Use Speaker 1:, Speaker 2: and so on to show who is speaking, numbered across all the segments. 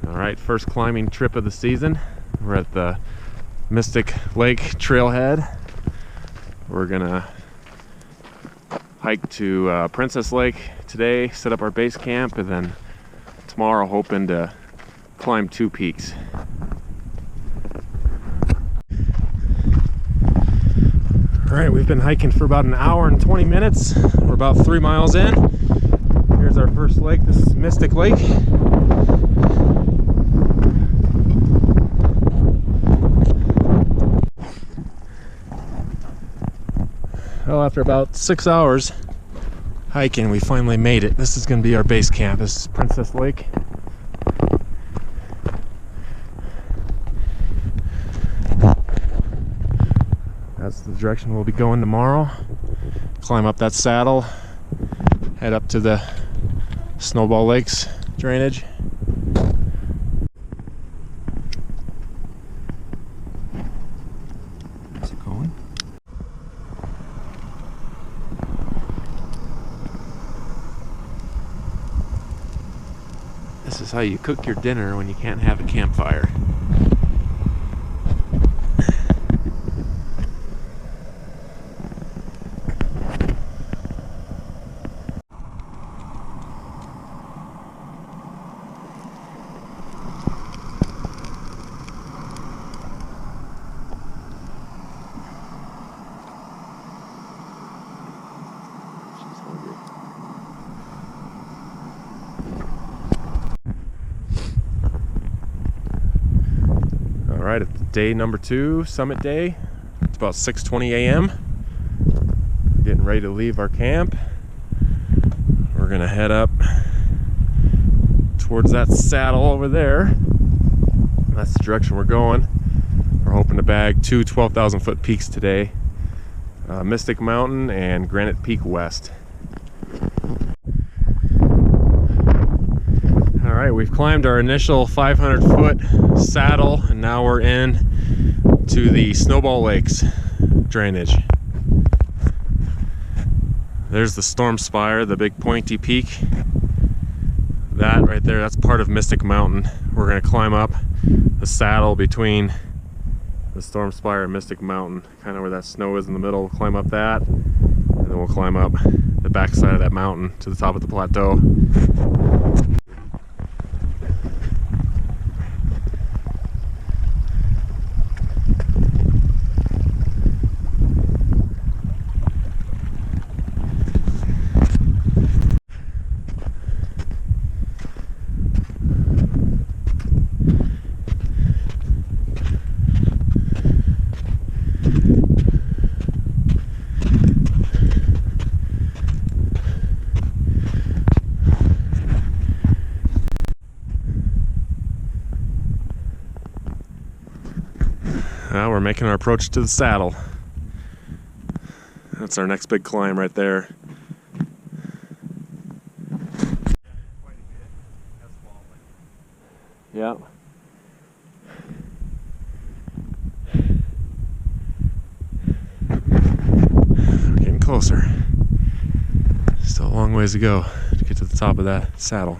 Speaker 1: Alright, first climbing trip of the season. We're at the Mystic Lake trailhead. We're gonna hike to Princess Lake today, set up our base camp, and then tomorrow hoping to climb 2 peaks. Alright, we've been hiking for about an hour and 20 minutes. We're about 3 miles in. Here's our first lake. This is Mystic Lake. Well, after about 6 hours hiking, we finally made it. This is going to be our base camp. This is Princess Lake. That's the direction we'll be going tomorrow. Climb up that saddle, head up to the Snowball Lakes drainage. How's it going? This is how you cook your dinner when you can't have a campfire. Alright, it's day number 2, summit day. It's about 6:20 a.m. Getting ready to leave our camp. We're gonna head up towards that saddle over there. That's the direction we're going. We're hoping to bag 2 12,000 foot peaks today. Mystic Mountain and Granite Peak West. Alright, we've climbed our initial 500 foot saddle, and now we're in to the Snowball Lakes drainage. There's the Storm Spire, the big pointy peak. That right there, that's part of Mystic Mountain. We're going to climb up the saddle between the Storm Spire and Mystic Mountain, kind of where that snow is in the middle. We'll climb up that, and then we'll climb up the back side of that mountain to the top of the plateau. Now we're making our approach to the saddle. That's our next big climb right there. Yeah. We're getting closer. Still a long ways to go to get to the top of that saddle.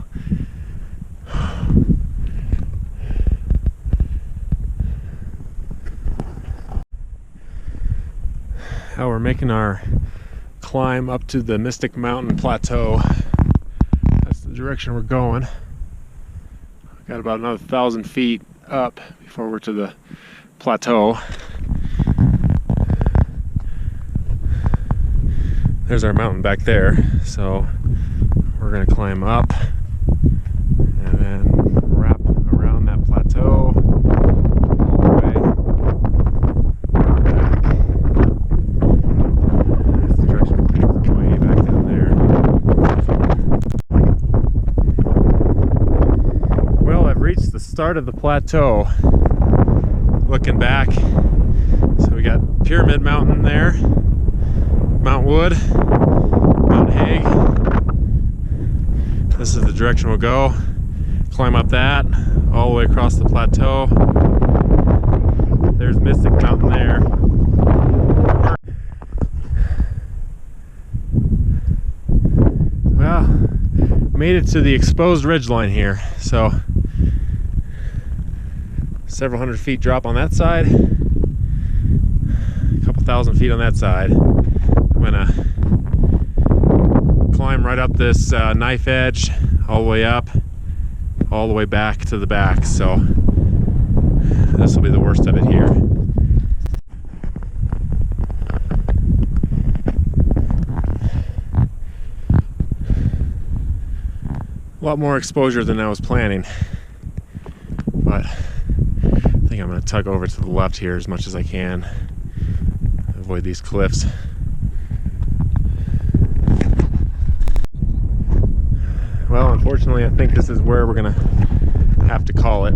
Speaker 1: Now we're making our climb up to the Mystic Mountain Plateau. That's the direction we're going. We've got about another 1,000 feet up before we're to the plateau. There's our mountain back there, so we're going to climb up and then wrap around that plateau all the way back. That's the direction we're taking, way back down there. Well, I've reached the start of the plateau. Looking back, so we got Pyramid Mountain there, Mount Wood, Mount Hague. This is the direction we'll go. Climb up that, all the way across the plateau. There's Mystic Mountain there. Well, made it to the exposed ridgeline here, so several hundred feet drop on that side, a couple thousand feet on that side. I'm gonna climb right up this knife edge, all the way up, all the way back to the back. So this will be the worst of it here. A lot more exposure than I was planning, but I think I'm going to tug over to the left here as much as I can, avoid these cliffs. Well, unfortunately, I think this is where we're going to have to call it.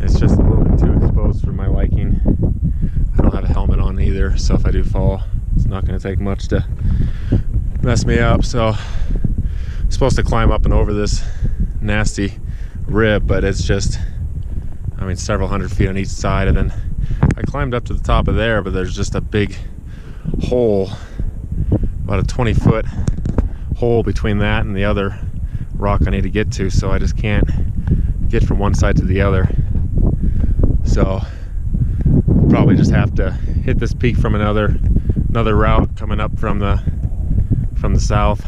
Speaker 1: It's just a little bit too exposed for my liking. I don't have a helmet on either, so if I do fall, it's not going to take much to mess me up. So I'm supposed to climb up and over this nasty rib, but it's just, I mean, several hundred feet on each side. And then I climbed up to the top of there, but there's just a big hole, about a 20-foot hole between that and the other rock I need to get to, so I just can't get from one side to the other. So I'll probably just have to hit this peak from another route coming up from the south.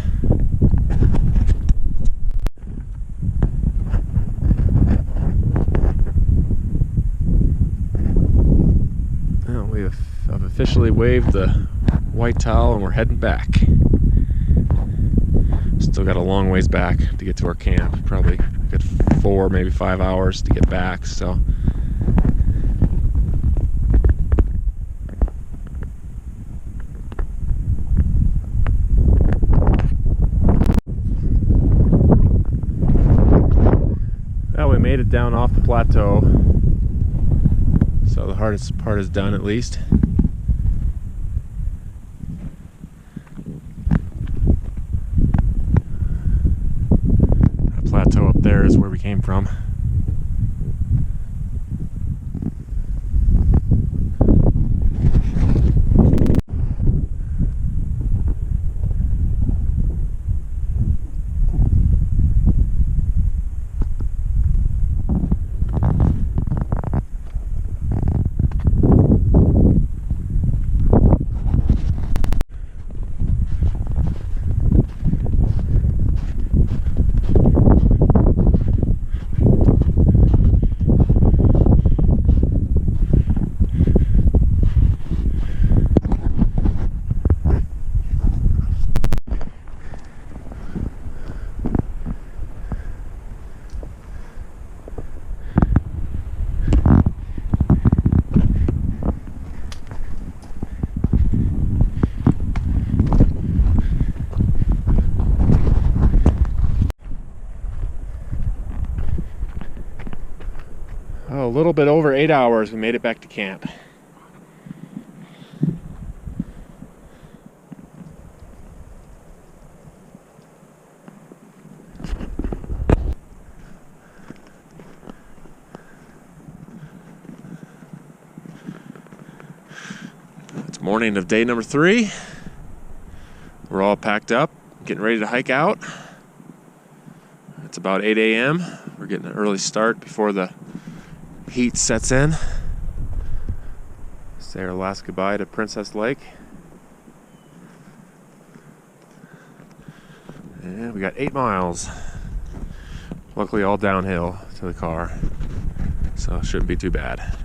Speaker 1: I've officially waved the white towel and we're heading back. Still got a long ways back to get to our camp. Probably a good 4, maybe 5 hours to get back. So well, we made it down off the plateau. So the hardest part is done, at least. That plateau up there is where we came from. Oh, a little bit over 8 hours, we made it back to camp. It's morning of day number 3. We're all packed up, getting ready to hike out. It's about 8 a.m. We're getting an early start before the heat sets in. Say our last goodbye to Princess Lake. And we got 8 miles. Luckily all downhill to the car, so it shouldn't be too bad.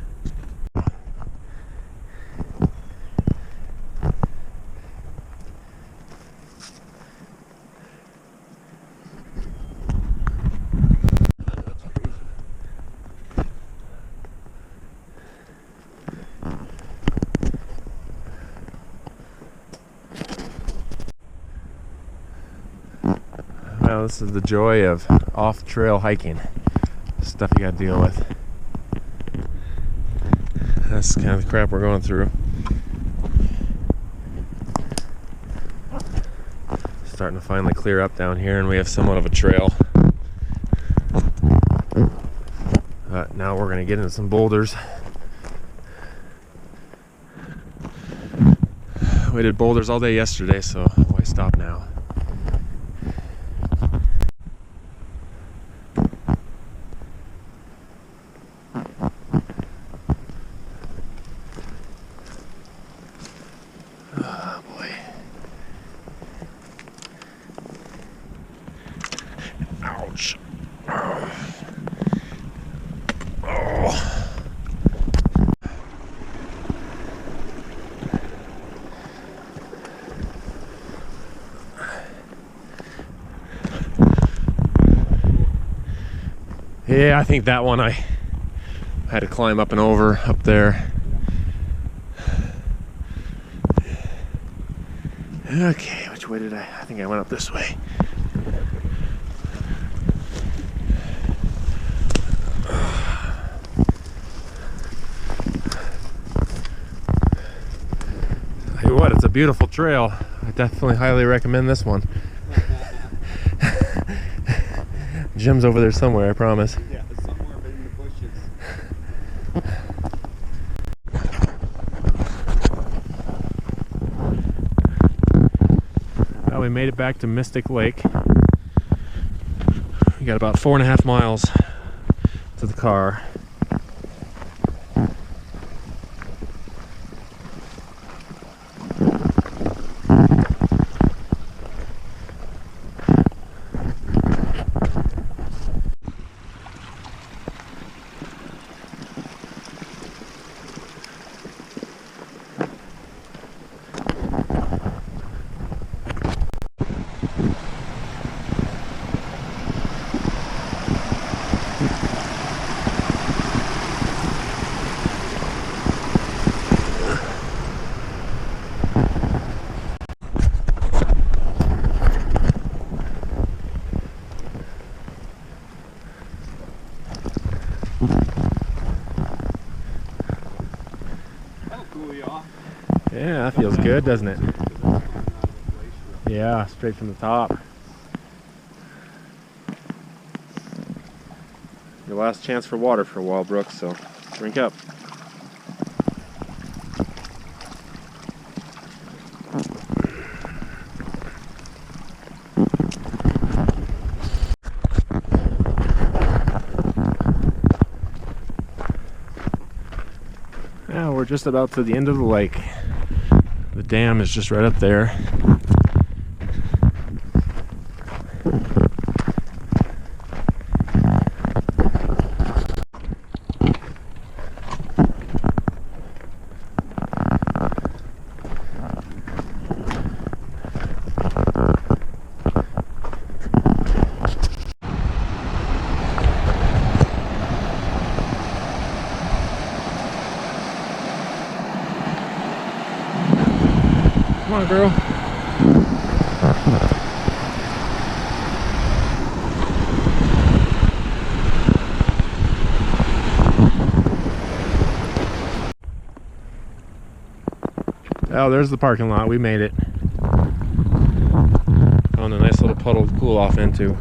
Speaker 1: Well, this is the joy of off-trail hiking. Stuff you gotta deal with. That's kind of the crap we're going through. Starting to finally clear up down here, and we have somewhat of a trail. Now we're gonna get into some boulders. We did boulders all day yesterday, so why stop now? Ouch. Yeah, I think that one I had to climb up and over up there. Okay, which way did I think I went up this way. Tell you what, it's a beautiful trail. I definitely highly recommend this one. Jim's over there somewhere, I promise.
Speaker 2: Yeah, somewhere in the bushes.
Speaker 1: Well, we made it back to Mystic Lake. We got about 4.5 miles to the car. Yeah, that feels good, doesn't it? Yeah, straight from the top. Your last chance for water for a while, Brooks, so drink up. Now we're just about to the end of the lake. The dam is just right up there. Come on, girl. Oh, there's the parking lot. We made it. Found a nice little puddle to cool off into.